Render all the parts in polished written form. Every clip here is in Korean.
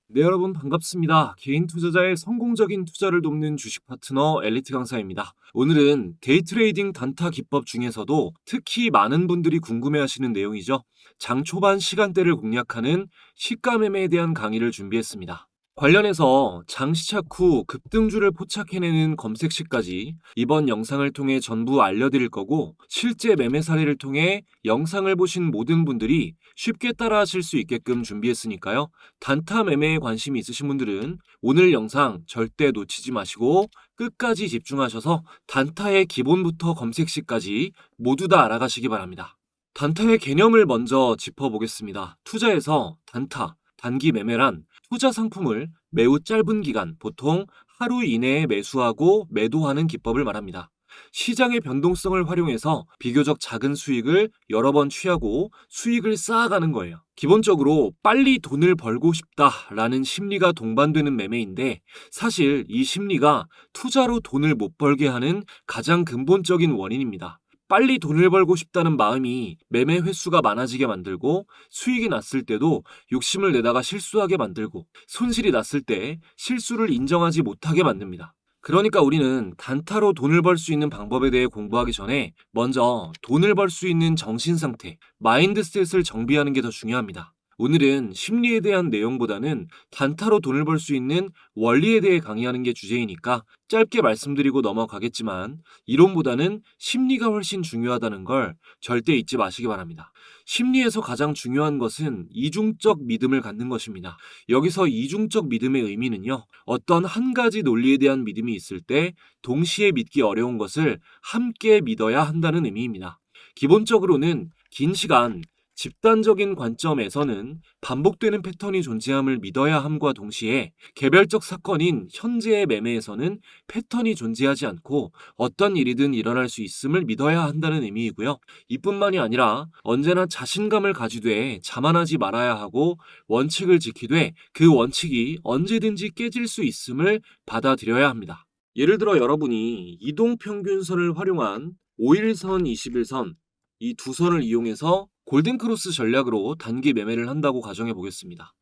네, 여러분 반갑습니다. 개인 투자자의 성공적인 투자를 돕는 주식 파트너 엘리트 강사입니다. 오늘은 데이 트레이딩 단타 기법 중에서도 특히 많은 분들이 궁금해하시는 내용이죠. 장 초반 시간대를 공략하는 시가 매매에 대한 강의를 준비했습니다. 관련해서 장 시작 후 급등주를 포착해내는 검색시까지 이번 영상을 통해 전부 알려드릴 거고, 실제 매매 사례를 통해 영상을 보신 모든 분들이 쉽게 따라하실 수 있게끔 준비했으니까요. 단타 매매에 관심이 있으신 분들은 오늘 영상 절대 놓치지 마시고 끝까지 집중하셔서 단타의 기본부터 검색시까지 모두 다 알아가시기 바랍니다. 단타의 개념을 먼저 짚어보겠습니다. 투자에서 단타, 단기 매매란 투자 상품을 매우 짧은 기간, 보통 하루 이내에 매수하고 매도하는 기법을 말합니다. 시장의 변동성을 활용해서 비교적 작은 수익을 여러 번 취하고 수익을 쌓아가는 거예요. 기본적으로 빨리 돈을 벌고 싶다라는 심리가 동반되는 매매인데, 사실 이 심리가 투자로 돈을 못 벌게 하는 가장 근본적인 원인입니다. 빨리 돈을 벌고 싶다는 마음이 매매 횟수가 많아지게 만들고, 수익이 났을 때도 욕심을 내다가 실수하게 만들고, 손실이 났을 때 실수를 인정하지 못하게 만듭니다. 그러니까 우리는 단타로 돈을 벌 수 있는 방법에 대해 공부하기 전에 먼저 돈을 벌 수 있는 정신 상태, 마인드셋을 정비하는 게 더 중요합니다. 오늘은 심리에 대한 내용보다는 단타로 돈을 벌 수 있는 원리에 대해 강의하는 게 주제이니까 짧게 말씀드리고 넘어가겠지만, 이론보다는 심리가 훨씬 중요하다는 걸 절대 잊지 마시기 바랍니다. 심리에서 가장 중요한 것은 이중적 믿음을 갖는 것입니다. 여기서 이중적 믿음의 의미는요, 어떤 한 가지 논리에 대한 믿음이 있을 때 동시에 믿기 어려운 것을 함께 믿어야 한다는 의미입니다. 기본적으로는 긴 시간 집단적인 관점에서는 반복되는 패턴이 존재함을 믿어야 함과 동시에, 개별적 사건인 현재의 매매에서는 패턴이 존재하지 않고 어떤 일이든 일어날 수 있음을 믿어야 한다는 의미이고요. 이뿐만이 아니라 언제나 자신감을 가지되 자만하지 말아야 하고, 원칙을 지키되 그 원칙이 언제든지 깨질 수 있음을 받아들여야 합니다. 예를 들어 여러분이 이동평균선을 활용한 5일선, 21선, 이 두 선을 이용해서 골든크로스 전략으로 단기 매매를 한다고 가정해 보겠습니다.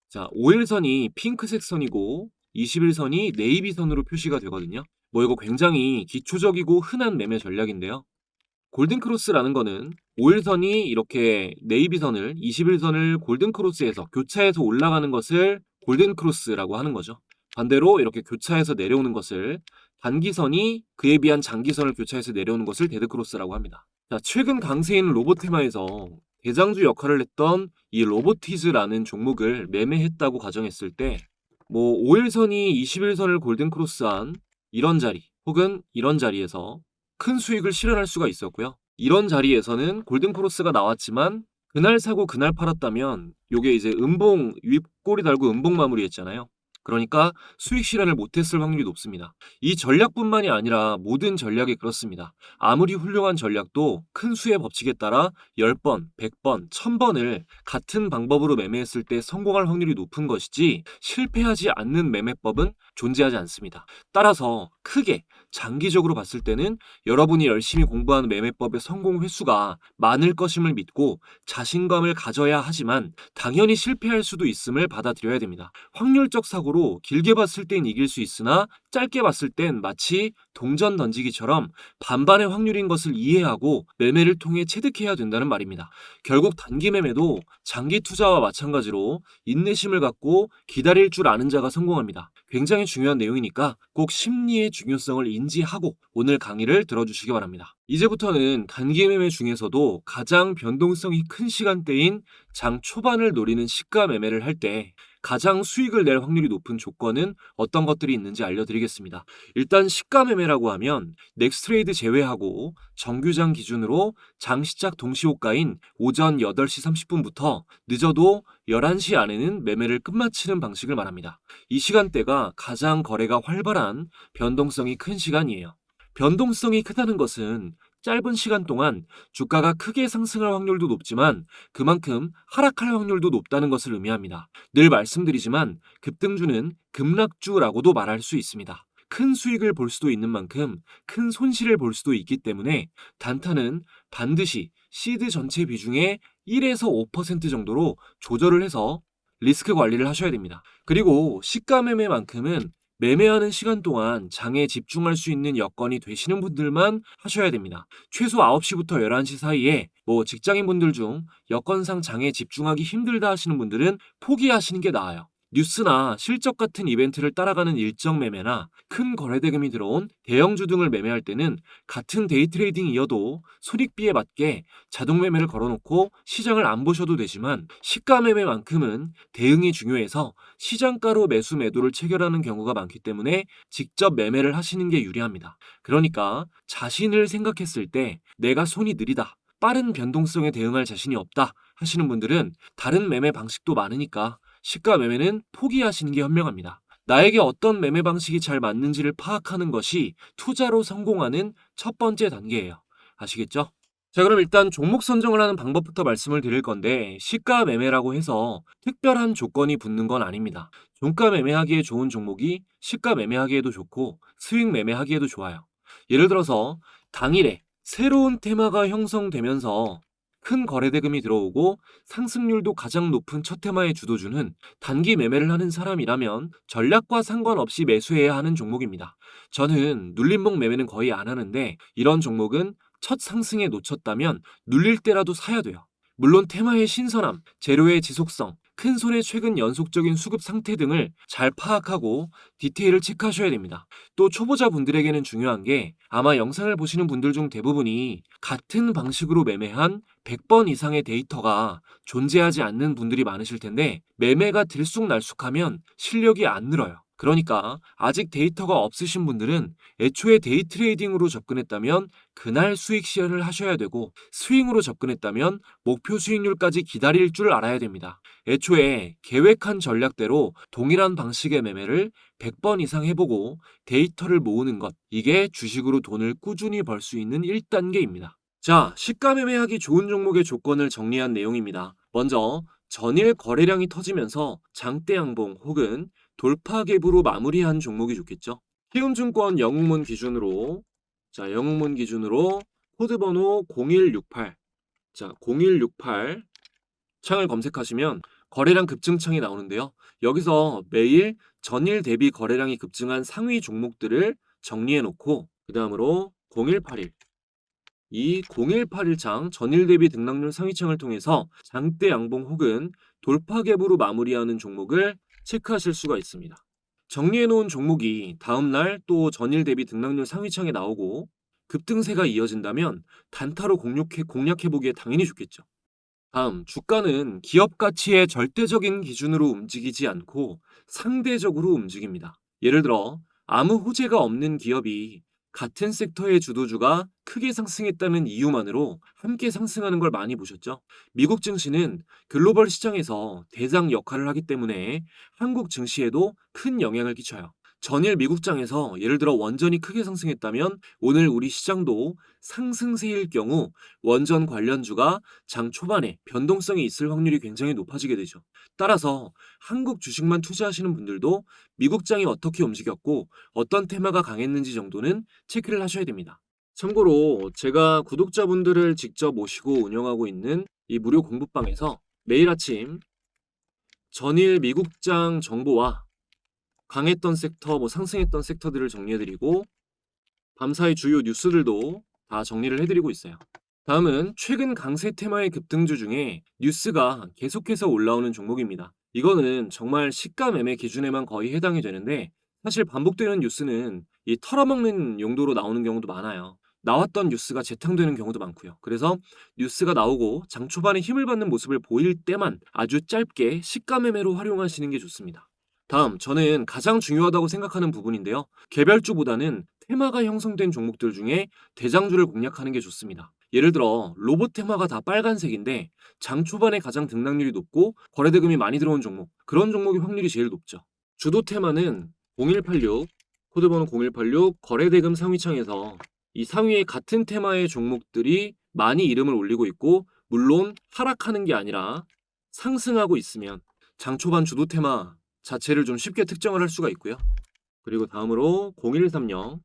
자, 5일선이 핑크색 선이고 21선이 네이비선으로 표시가 되거든요. 이거 굉장히 기초적이고 흔한 매매 전략인데요. 골든크로스라는 거는 5일선이 이렇게 네이비선을, 21선을 골든크로스에서 교차해서 올라가는 것을 골든크로스라고 하는 거죠. 반대로 이렇게 교차해서 내려오는 것을, 단기선이 그에 비한 장기선을 교차해서 내려오는 것을 데드크로스라고 합니다. 자, 최근 강세인 로보테마에서 대장주 역할을 했던 이 로보티즈라는 종목을 매매했다고 가정했을 때, 5일선이 21선을 골든크로스한 이런 자리 혹은 이런 자리에서 큰 수익을 실현할 수가 있었고요. 이런 자리에서는 골든크로스가 나왔지만 그날 사고 그날 팔았다면 요게 이제 음봉, 윗꼬리 달고 음봉 마무리했잖아요. 그러니까 수익 실현을 못했을 확률이 높습니다. 이 전략뿐만이 아니라 모든 전략이 그렇습니다. 아무리 훌륭한 전략도 큰 수의 법칙에 따라 10번, 100번, 1000번을 같은 방법으로 매매했을 때 성공할 확률이 높은 것이지, 실패하지 않는 매매법은 존재하지 않습니다. 따라서 크게 장기적으로 봤을 때는 여러분이 열심히 공부한 매매법의 성공 횟수가 많을 것임을 믿고 자신감을 가져야 하지만, 당연히 실패할 수도 있음을 받아들여야 됩니다. 확률적 사고로 길게 봤을 땐 이길 수 있으나 짧게 봤을 땐 마치 동전 던지기처럼 반반의 확률인 것을 이해하고 매매를 통해 체득해야 된다는 말입니다. 결국 단기 매매도 장기 투자와 마찬가지로 인내심을 갖고 기다릴 줄 아는 자가 성공합니다. 굉장히 중요한 내용이니까 꼭 심리의 중요성을 인지하고 오늘 강의를 들어주시기 바랍니다. 이제부터는 단기 매매 중에서도 가장 변동성이 큰 시간대인 장 초반을 노리는 시가 매매를 할 때 가장 수익을 낼 확률이 높은 조건은 어떤 것들이 있는지 알려드리겠습니다. 일단 시가 매매라고 하면 넥스트레이드 제외하고 정규장 기준으로 장 시작 동시호가인 오전 8시 30분부터 늦어도 11시 안에는 매매를 끝마치는 방식을 말합니다. 이 시간대가 가장 거래가 활발한 변동성이 큰 시간이에요. 변동성이 크다는 것은 짧은 시간 동안 주가가 크게 상승할 확률도 높지만 그만큼 하락할 확률도 높다는 것을 의미합니다. 늘 말씀드리지만 급등주는 급락주라고도 말할 수 있습니다. 큰 수익을 볼 수도 있는 만큼 큰 손실을 볼 수도 있기 때문에 단타는 반드시 시드 전체 비중의 1에서 5% 정도로 조절을 해서 리스크 관리를 하셔야 됩니다. 그리고 시가 매매만큼은 매매하는 시간 동안 장에 집중할 수 있는 여건이 되시는 분들만 하셔야 됩니다. 최소 9시부터 11시 사이에 직장인분들 중 여건상 장에 집중하기 힘들다 하시는 분들은 포기하시는 게 나아요. 뉴스나 실적 같은 이벤트를 따라가는 일정 매매나 큰 거래대금이 들어온 대형주 등을 매매할 때는 같은 데이 트레이딩이어도 손익비에 맞게 자동 매매를 걸어놓고 시장을 안 보셔도 되지만 시가 매매만큼은 대응이 중요해서 시장가로 매수 매도를 체결하는 경우가 많기 때문에 직접 매매를 하시는 게 유리합니다. 그러니까 자신을 생각했을 때 내가 손이 느리다, 빠른 변동성에 대응할 자신이 없다 하시는 분들은 다른 매매 방식도 많으니까 시가 매매는 포기하시는 게 현명합니다. 나에게 어떤 매매 방식이 잘 맞는지를 파악하는 것이 투자로 성공하는 첫 번째 단계예요. 아시겠죠? 자, 그럼 일단 종목 선정을 하는 방법부터 말씀을 드릴 건데 시가 매매라고 해서 특별한 조건이 붙는 건 아닙니다. 종가 매매하기에 좋은 종목이 시가 매매하기에도 좋고 스윙 매매하기에도 좋아요. 예를 들어서 당일에 새로운 테마가 형성되면서 큰 거래대금이 들어오고 상승률도 가장 높은 첫 테마의 주도주는 단기 매매를 하는 사람이라면 전략과 상관없이 매수해야 하는 종목입니다. 저는 눌림목 매매는 거의 안 하는데 이런 종목은 첫 상승에 놓쳤다면 눌릴 때라도 사야 돼요. 물론 테마의 신선함, 재료의 지속성, 큰 손의 최근 연속적인 수급 상태 등을 잘 파악하고 디테일을 체크하셔야 됩니다. 또 초보자분들에게는 중요한 게 아마 영상을 보시는 분들 중 대부분이 같은 방식으로 매매한 100번 이상의 데이터가 존재하지 않는 분들이 많으실 텐데 매매가 들쑥날쑥하면 실력이 안 늘어요. 그러니까 아직 데이터가 없으신 분들은 애초에 데이 트레이딩으로 접근했다면 그날 수익 실현을 하셔야 되고 스윙으로 접근했다면 목표 수익률까지 기다릴 줄 알아야 됩니다. 애초에 계획한 전략대로 동일한 방식의 매매를 100번 이상 해보고 데이터를 모으는 것, 이게 주식으로 돈을 꾸준히 벌 수 있는 1단계입니다. 자, 시가 매매하기 좋은 종목의 조건을 정리한 내용입니다. 먼저 전일 거래량이 터지면서 장대 양봉 혹은 돌파 갭으로 마무리한 종목이 좋겠죠. 키움증권 영웅문 기준으로 영웅문 기준으로 코드 번호 0168 0168 창을 검색하시면 거래량 급증 창이 나오는데요. 여기서 매일 전일 대비 거래량이 급증한 상위 종목들을 정리해 놓고 그 다음으로 0181 이 0181창 전일 대비 등락률 상위창을 통해서 장대 양봉 혹은 돌파 갭으로 마무리하는 종목을 체크하실 수가 있습니다. 정리해놓은 종목이 다음날 또 전일 대비 등락률 상위창에 나오고 급등세가 이어진다면 단타로 공략해보기에 당연히 좋겠죠. 다음, 주가는 기업 가치의 절대적인 기준으로 움직이지 않고 상대적으로 움직입니다. 예를 들어 아무 호재가 없는 기업이 같은 섹터의 주도주가 크게 상승했다는 이유만으로 함께 상승하는 걸 많이 보셨죠? 미국 증시는 글로벌 시장에서 대장 역할을 하기 때문에 한국 증시에도 큰 영향을 끼쳐요. 전일 미국장에서 예를 들어 원전이 크게 상승했다면 오늘 우리 시장도 상승세일 경우 원전 관련주가 장 초반에 변동성이 있을 확률이 굉장히 높아지게 되죠. 따라서 한국 주식만 투자하시는 분들도 미국장이 어떻게 움직였고 어떤 테마가 강했는지 정도는 체크를 하셔야 됩니다. 참고로 제가 구독자분들을 직접 모시고 운영하고 있는 이 무료 공부방에서 매일 아침 전일 미국장 정보와 강했던 섹터, 상승했던 섹터들을 정리해드리고 밤사이 주요 뉴스들도 다 정리를 해드리고 있어요. 다음은 최근 강세 테마의 급등주 중에 뉴스가 계속해서 올라오는 종목입니다. 이거는 정말 시가 매매 기준에만 거의 해당이 되는데 사실 반복되는 뉴스는 이 털어먹는 용도로 나오는 경우도 많아요. 나왔던 뉴스가 재탕되는 경우도 많고요. 그래서 뉴스가 나오고 장 초반에 힘을 받는 모습을 보일 때만 아주 짧게 시가 매매로 활용하시는 게 좋습니다. 다음, 저는 가장 중요하다고 생각하는 부분인데요. 개별주보다는 테마가 형성된 종목들 중에 대장주를 공략하는 게 좋습니다. 예를 들어 로봇 테마가 다 빨간색인데 장 초반에 가장 등락률이 높고 거래대금이 많이 들어온 종목, 그런 종목의 확률이 제일 높죠. 주도 테마는 0186 코드번호 0186 거래대금 상위창에서 이 상위에 같은 테마의 종목들이 많이 이름을 올리고 있고 물론 하락하는 게 아니라 상승하고 있으면 장 초반 주도 테마 자체를 좀 쉽게 특정을 할 수가 있고요. 그리고 다음으로 0130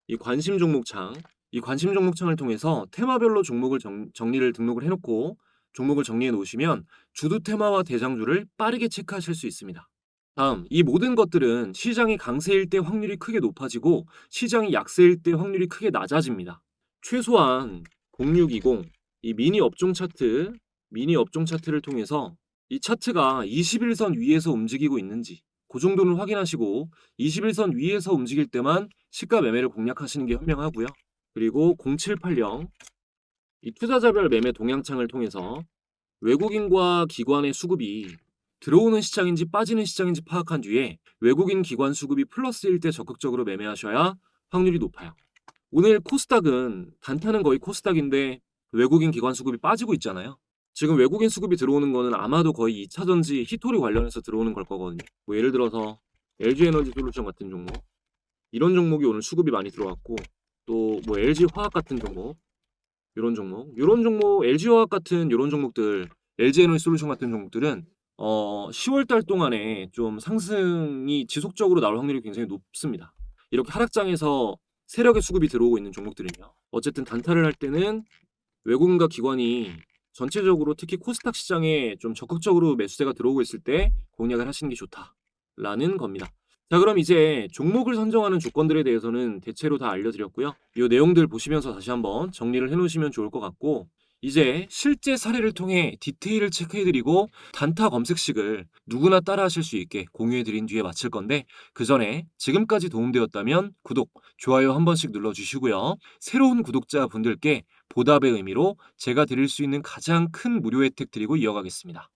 이 관심 종목창. 이 관심 종목창을 통해서 테마별로 종목을 정리를 등록을 해놓고 종목을 정리해 놓으시면 주도 테마와 대장주를 빠르게 체크하실 수 있습니다. 다음, 이 모든 것들은 시장이 강세일 때 확률이 크게 높아지고 시장이 약세일 때 확률이 크게 낮아집니다. 최소한 0620 이 미니 업종 차트를 통해서 이 차트가 21선 위에서 움직이고 있는지 그 정도는 확인하시고 21선 위에서 움직일 때만 시가 매매를 공략하시는 게 현명하고요. 그리고 0780 이 투자자별 매매 동향창을 통해서 외국인과 기관의 수급이 들어오는 시장인지 빠지는 시장인지 파악한 뒤에 외국인 기관 수급이 플러스일 때 적극적으로 매매하셔야 확률이 높아요. 오늘 코스닥은 단타는 거의 코스닥인데 외국인 기관 수급이 빠지고 있잖아요. 지금 외국인 수급이 들어오는 거는 아마도 거의 2차전지 히토리 관련해서 들어오는 걸 거거든요. 뭐 예를 들어서 LG에너지 솔루션 같은 종목, 이런 종목이 오늘 수급이 많이 들어왔고, 또 뭐 LG화학 같은 종목, 이런 종목, LG화학 같은 이런 종목들, LG에너지 솔루션 같은 종목들은 10월 달 동안에 좀 상승이 지속적으로 나올 확률이 굉장히 높습니다. 이렇게 하락장에서 세력의 수급이 들어오고 있는 종목들은요. 어쨌든 단타를 할 때는 외국인과 기관이 전체적으로 특히 코스닥 시장에 좀 적극적으로 매수세가 들어오고 있을 때 공략을 하시는 게 좋다라는 겁니다. 자, 그럼 이제 종목을 선정하는 조건들에 대해서는 대체로 다 알려드렸고요. 이 내용들 보시면서 다시 한번 정리를 해놓으시면 좋을 것 같고, 이제 실제 사례를 통해 디테일을 체크해드리고 단타 검색식을 누구나 따라하실 수 있게 공유해드린 뒤에 마칠 건데, 그 전에 지금까지 도움되었다면 구독, 좋아요 한 번씩 눌러주시고요. 새로운 구독자분들께 보답의 의미로 제가 드릴 수 있는 가장 큰 무료 혜택 드리고 이어가겠습니다.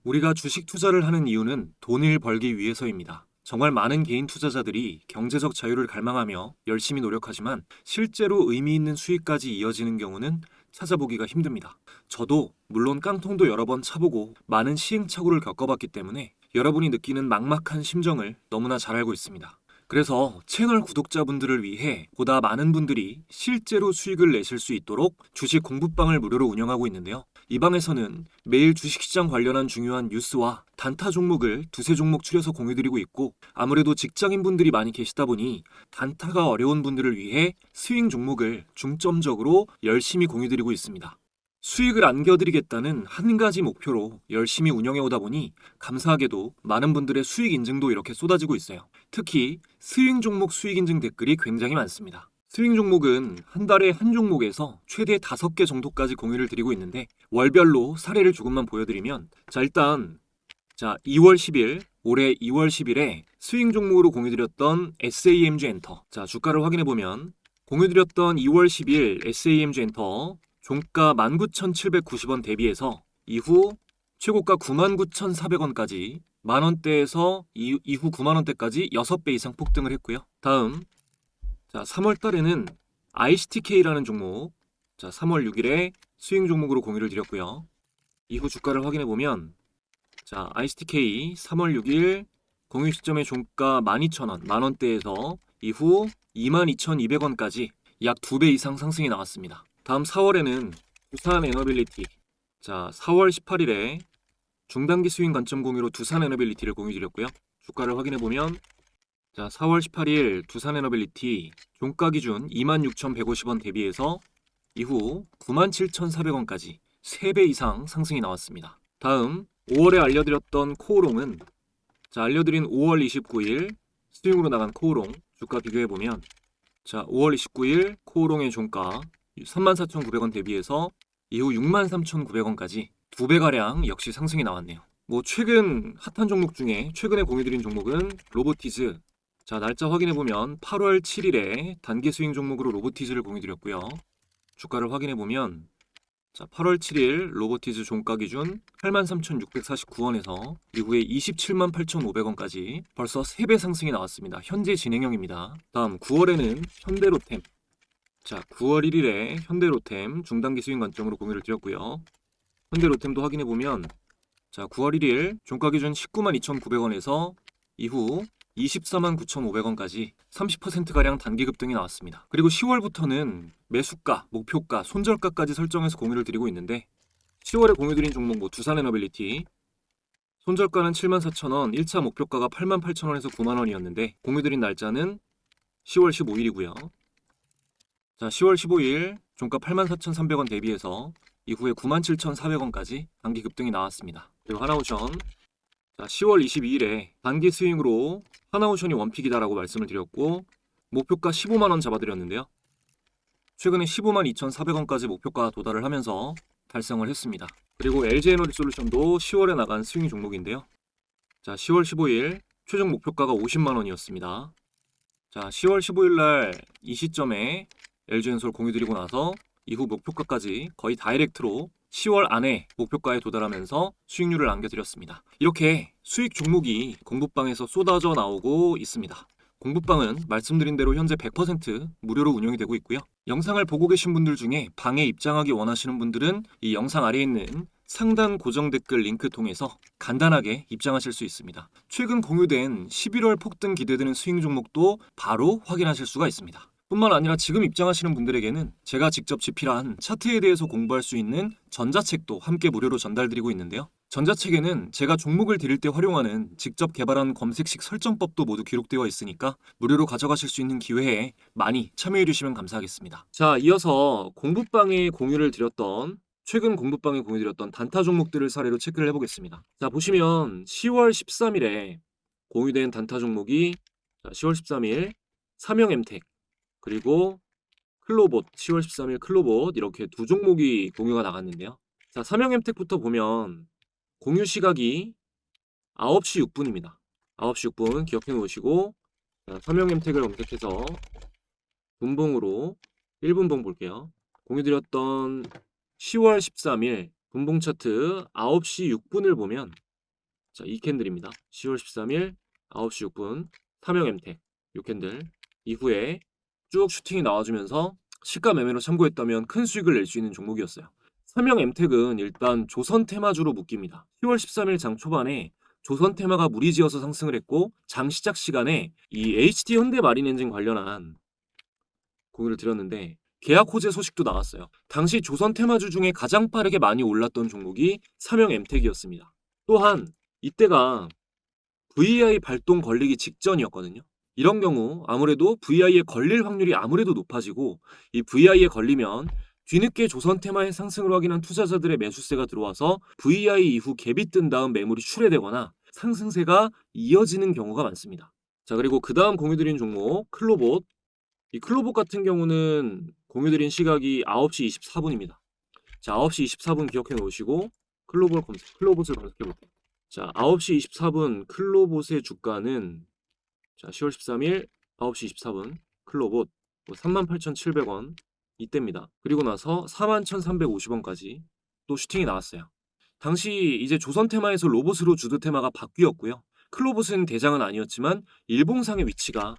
우리가 주식 투자를 하는 이유는 돈을 벌기 위해서입니다. 정말 많은 개인 투자자들이 경제적 자유를 갈망하며 열심히 노력하지만 실제로 의미 있는 수익까지 이어지는 경우는 찾아보기가 힘듭니다. 저도 물론 깡통도 여러 번 차보고 많은 시행착오를 겪어봤기 때문에 여러분이 느끼는 막막한 심정을 너무나 잘 알고 있습니다. 그래서 채널 구독자분들을 위해 보다 많은 분들이 실제로 수익을 내실 수 있도록 주식 공부방을 무료로 운영하고 있는데요. 이 방에서는 매일 주식시장 관련한 중요한 뉴스와 단타 종목을 두세 종목 추려서 공유드리고 있고, 아무래도 직장인분들이 많이 계시다 보니 단타가 어려운 분들을 위해 스윙 종목을 중점적으로 열심히 공유드리고 있습니다. 수익을 안겨드리겠다는 한 가지 목표로 열심히 운영해오다 보니 감사하게도 많은 분들의 수익 인증도 이렇게 쏟아지고 있어요. 특히 스윙 종목 수익 인증 댓글이 굉장히 많습니다. 스윙 종목은 한 달에 한 종목에서 최대 5개 정도까지 공유를 드리고 있는데, 월별로 사례를 조금만 보여드리면, 일단 2월 10일 올해 2월 10일에 스윙 종목으로 공유드렸던 SAMG 엔터, 주가를 확인해보면 공유드렸던 2월 10일 SAMG 엔터 종가 19,790원 대비해서 이후 최고가 99,400원까지 만원대에서 이후 9만원대까지 6배 이상 폭등을 했고요. 다음 3월 달에는 ICTK라는 종목 3월 6일에 스윙 종목으로 공유를 드렸고요. 이후 주가를 확인해보면 ICTK 3월 6일 공유 시점의 종가 12,000원 만원대에서 이후 22,200원까지 약 2배 이상 상승이 나왔습니다. 다음 4월에는 두산 에너빌리티 4월 18일에 중단기 스윙 관점 공유로 두산 에너빌리티를 공유 드렸고요. 주가를 확인해보면 4월 18일 두산 에너빌리티 종가 기준 26,150원 대비해서 이후 97,400원까지 3배 이상 상승이 나왔습니다. 다음 5월에 알려드렸던 코오롱은 알려드린 5월 29일 스윙으로 나간 코오롱 주가 비교해보면 5월 29일 코오롱의 종가 34,900원 대비해서 이후 63,900원까지 2배가량 역시 상승이 나왔네요. 최근 핫한 종목 중에 최근에 공유드린 종목은 로보티즈. 날짜 확인해보면 8월 7일에 단기 스윙 종목으로 로보티즈를 공유드렸고요. 주가를 확인해보면 8월 7일 로보티즈 종가 기준 83,649원에서 이후에 278,500원까지 벌써 3배 상승이 나왔습니다. 현재 진행형입니다. 다음 9월에는 현대로템. 9월 1일에 현대로템 중단기 스윙 관점으로 공유를 드렸고요. 현대로템도 확인해보면 9월 1일 종가 기준 192,900원에서 이후 249,500원까지 30%가량 단기 급등이 나왔습니다. 그리고 10월부터는 매수가, 목표가, 손절가까지 설정해서 공유를 드리고 있는데 10월에 공유드린 종목 두산에너빌리티 손절가는 74,000원, 1차 목표가가 88,000원에서 90,000원이었는데 공유 드린 날짜는 10월 15일이고요. 자, 10월 15일 종가 84,300원 대비해서 이후에 97,400원까지 단기 급등이 나왔습니다. 그리고 하나오션, 자, 10월 22일에 단기 스윙으로 하나오션이 원픽이다라고 말씀을 드렸고 목표가 15만원 잡아드렸는데요. 최근에 152,400원까지 목표가 도달을 하면서 달성을 했습니다. 그리고 LG에너지솔루션도 10월에 나간 스윙 종목인데요. 자, 10월 15일 최종 목표가가 50만원이었습니다. 자, 10월 15일 날 이 시점에 LG엔솔 공유드리고 나서 이후 목표가까지 거의 다이렉트로 10월 안에 목표가에 도달하면서 수익률을 남겨드렸습니다. 이렇게 수익 종목이 공부방에서 쏟아져 나오고 있습니다. 공부방은 말씀드린 대로 현재 100% 무료로 운영이 되고 있고요. 영상을 보고 계신 분들 중에 방에 입장하기 원하시는 분들은 이 영상 아래에 있는 상단 고정 댓글 링크 통해서 간단하게 입장하실 수 있습니다. 최근 공유된 11월 폭등 기대되는 스윙 종목도 바로 확인하실 수가 있습니다. 뿐만 아니라 지금 입장하시는 분들에게는 제가 직접 집필한 차트에 대해서 공부할 수 있는 전자책도 함께 무료로 전달드리고 있는데요. 전자책에는 제가 종목을 드릴 때 활용하는 직접 개발한 검색식 설정법도 모두 기록되어 있으니까 무료로 가져가실 수 있는 기회에 많이 참여해 주시면 감사하겠습니다. 자, 이어서 공부방에 공유를 드렸던 최근 공부방에 공유드렸던 단타 종목들을 사례로 체크를 해보겠습니다. 자, 보시면 10월 13일에 공유된 단타 종목이 10월 13일 삼형엠텍 그리고 클로봇, 10월 13일 클로봇 이렇게 두 종목이 공유가 나갔는데요. 자, 삼형엠텍부터 보면 공유 시각이 9시 6분입니다. 9시 6분 기억해 놓으시고 삼형엠텍을 검색해서 분봉으로 1분봉 볼게요. 공유드렸던 10월 13일 분봉 차트 9시 6분을 보면 자, 이 캔들입니다. 10월 13일 9시 6분 삼형엠텍 이 캔들 이후에 쭉 슈팅이 나와주면서 시가 매매로 참고했다면 큰 수익을 낼 수 있는 종목이었어요. 삼형엠텍은 일단 조선 테마주로 묶입니다. 10월 13일 장 초반에 조선 테마가 무리지어서 상승을 했고 장 시작 시간에 이 HD 현대마린엔진 관련한 공유를 드렸는데 계약 호재 소식도 나왔어요. 당시 조선 테마주 중에 가장 빠르게 많이 올랐던 종목이 삼형엠텍이었습니다. 또한 이때가 VI 발동 걸리기 직전이었거든요. 이런 경우 아무래도 VI에 걸릴 확률이 아무래도 높아지고 이 VI에 걸리면 뒤늦게 조선 테마의 상승을 확인한 투자자들의 매수세가 들어와서 VI 이후 갭이 뜬 다음 매물이 출회되거나 상승세가 이어지는 경우가 많습니다. 자, 그리고 그 다음 공유드린 종목 클로봇. 이 클로봇 같은 경우는 공유드린 시각이 9시 24분입니다. 자, 9시 24분 기억해 놓으시고 클로봇을 검색해 볼게요. 자, 9시 24분 클로봇의 주가는 자, 10월 13일 9시 24분 클로봇 38,700원 이때입니다. 그리고 나서 41,350원까지 또 슈팅이 나왔어요. 당시 이제 조선 테마에서 로봇으로 주도 테마가 바뀌었고요. 클로봇은 대장은 아니었지만 일봉상의 위치가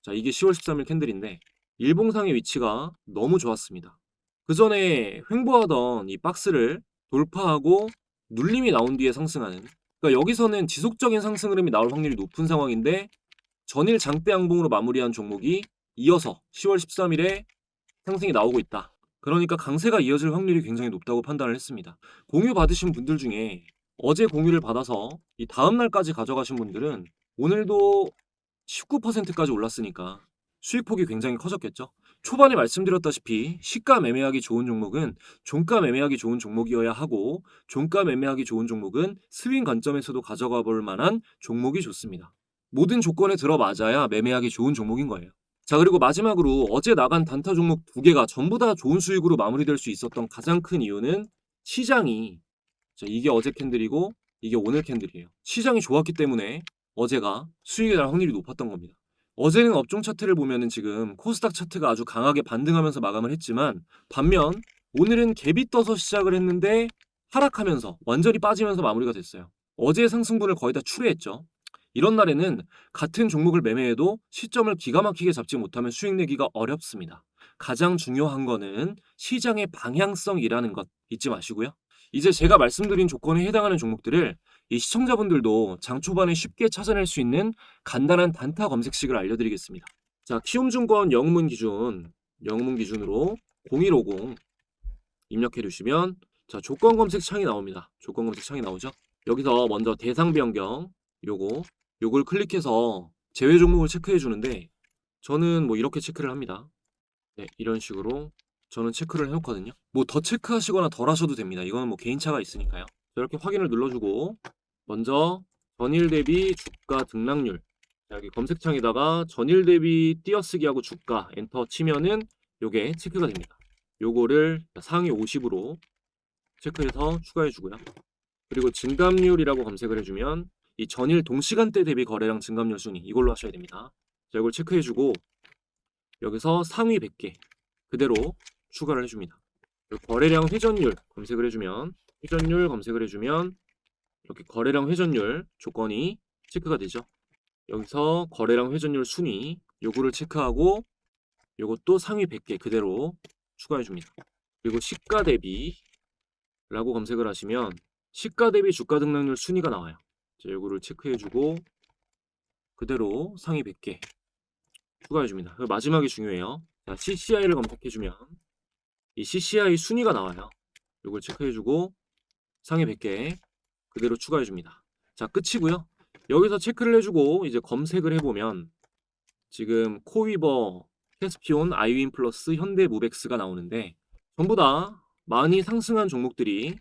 자, 이게 10월 13일 캔들인데 일봉상의 위치가 너무 좋았습니다. 그 전에 횡보하던 이 박스를 돌파하고 눌림이 나온 뒤에 상승하는 그러니까 여기서는 지속적인 상승 흐름이 나올 확률이 높은 상황인데 전일 장대 양봉으로 마무리한 종목이 이어서 10월 13일에 상승이 나오고 있다. 그러니까 강세가 이어질 확률이 굉장히 높다고 판단을 했습니다. 공유 받으신 분들 중에 어제 공유를 받아서 이 다음 날까지 가져가신 분들은 오늘도 19%까지 올랐으니까 수익폭이 굉장히 커졌겠죠. 초반에 말씀드렸다시피 시가 매매하기 좋은 종목은 종가 매매하기 좋은 종목이어야 하고 종가 매매하기 좋은 종목은 스윙 관점에서도 가져가 볼 만한 종목이 좋습니다. 모든 조건에 들어맞아야 매매하기 좋은 종목인 거예요. 자, 그리고 마지막으로 어제 나간 단타 종목 두 개가 전부 다 좋은 수익으로 마무리될 수 있었던 가장 큰 이유는 시장이 자, 이게 어제 캔들이고 이게 오늘 캔들이에요. 시장이 좋았기 때문에 어제가 수익이 날 확률이 높았던 겁니다. 어제는 업종 차트를 보면은 지금 코스닥 차트가 아주 강하게 반등하면서 마감을 했지만 반면 오늘은 갭이 떠서 시작을 했는데 하락하면서 완전히 빠지면서 마무리가 됐어요. 어제의 상승분을 거의 다 추리했죠. 이런 날에는 같은 종목을 매매해도 시점을 기가 막히게 잡지 못하면 수익 내기가 어렵습니다. 가장 중요한 거는 시장의 방향성이라는 것 잊지 마시고요. 이제 제가 말씀드린 조건에 해당하는 종목들을 이 시청자분들도 장 초반에 쉽게 찾아낼 수 있는 간단한 단타 검색식을 알려드리겠습니다. 자, 키움증권 영문 기준으로 0150 입력해 주시면 자, 조건 검색 창이 나옵니다. 조건 검색 창이 나오죠. 여기서 먼저 대상 변경 요걸 클릭해서 제외 종목을 체크해 주는데 저는 뭐 이렇게 체크를 합니다. 네, 이런 식으로 저는 체크를 해놓거든요. 뭐 더 체크하시거나 덜 하셔도 됩니다. 이거는 뭐 개인차가 있으니까요. 이렇게 확인을 눌러주고 먼저 전일 대비 주가 등락률, 자, 여기 검색창에다가 전일 대비 띄어쓰기하고 주가 엔터 치면은 요게 체크가 됩니다. 요거를 상위 50으로 체크해서 추가해 주고요. 그리고 증감률이라고 검색을 해주면 이 전일 동시간대 대비 거래량 증감률 순위 이걸로 하셔야 됩니다. 자, 이걸 체크해 주고 여기서 상위 100개 그대로 추가를 해줍니다. 거래량 회전율 검색을 해주면 이렇게 거래량 회전율 조건이 체크가 되죠. 여기서 거래량 회전율 순위 요거를 체크하고 요것도 상위 100개 그대로 추가해 줍니다. 그리고 시가 대비라고 검색을 하시면 시가 대비 주가 등락률 순위가 나와요. 자, 요거를 체크해 주고 그대로 상위 100개 추가해 줍니다. 마지막이 중요해요. 자, CCI를 검색해 주면 이 CCI 순위가 나와요. 요걸 체크해 주고 상위 100개 그대로 추가해 줍니다. 자, 끝이고요. 여기서 체크를 해주고 이제 검색을 해보면 지금 코위버, 캐스피온, 아이윈 플러스, 현대무벡스가 나오는데 전부 다 많이 상승한 종목들이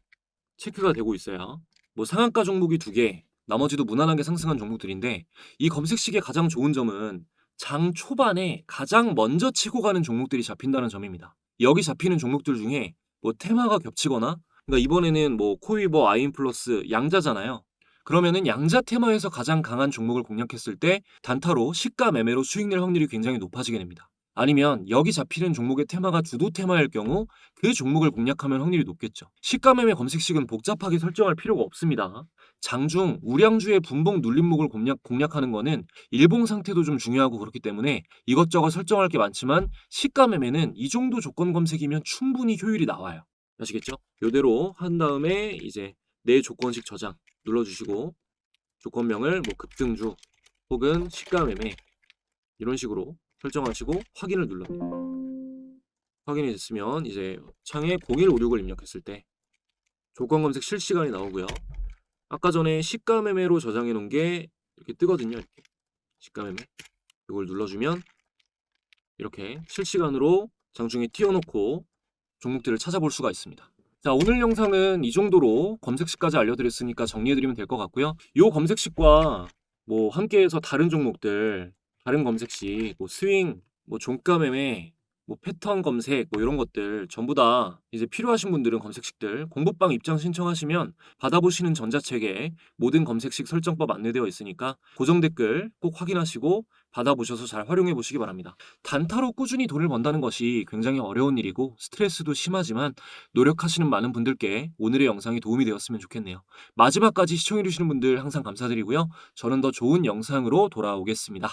체크가 되고 있어요. 뭐 상한가 종목이 2개, 나머지도 무난하게 상승한 종목들인데 이 검색식의 가장 좋은 점은 장 초반에 가장 먼저 치고 가는 종목들이 잡힌다는 점입니다. 여기 잡히는 종목들 중에 뭐 테마가 겹치거나 그러니까 이번에는 뭐 코위버, 아이윈 플러스 양자잖아요. 그러면은 양자 테마에서 가장 강한 종목을 공략했을 때 단타로 시가 매매로 수익 낼 확률이 굉장히 높아지게 됩니다. 아니면 여기 잡히는 종목의 테마가 주도 테마일 경우 그 종목을 공략하면 확률이 높겠죠. 시가 매매 검색식은 복잡하게 설정할 필요가 없습니다. 장중 우량주의 분봉 눌림목을 공략하는 거는 일봉 상태도 좀 중요하고 그렇기 때문에 이것저것 설정할 게 많지만 시가 매매는 이 정도 조건 검색이면 충분히 효율이 나와요. 아시겠죠? 요대로 한 다음에 이제 내 조건식 저장 눌러주시고 조건명을 뭐 급등주 혹은 시가 매매 이런 식으로 설정하시고 확인을 눌러요. 확인이 됐으면 이제 창에 0156을 입력했을 때 조건 검색 실시간이 나오고요. 아까 전에 시가 매매로 저장해 놓은 게 이렇게 뜨거든요. 이렇게 시가 매매 이걸 눌러주면 이렇게 실시간으로 장중에 띄워놓고 종목들을 찾아볼 수가 있습니다. 자, 오늘 영상은 이 정도로 검색식까지 알려드렸으니까 정리해드리면 될 것 같고요. 이 검색식과 뭐 함께해서 다른 종목들, 다른 검색식, 뭐 스윙, 뭐 종가 매매, 뭐 패턴 검색, 뭐 이런 것들 전부 다 이제 필요하신 분들은 검색식들 공부방 입장 신청하시면 받아보시는 전자책에 모든 검색식 설정법 안내되어 있으니까 고정 댓글 꼭 확인하시고 받아보셔서 잘 활용해 보시기 바랍니다. 단타로 꾸준히 돈을 번다는 것이 굉장히 어려운 일이고 스트레스도 심하지만 노력하시는 많은 분들께 오늘의 영상이 도움이 되었으면 좋겠네요. 마지막까지 시청해주시는 분들 항상 감사드리고요. 저는 더 좋은 영상으로 돌아오겠습니다.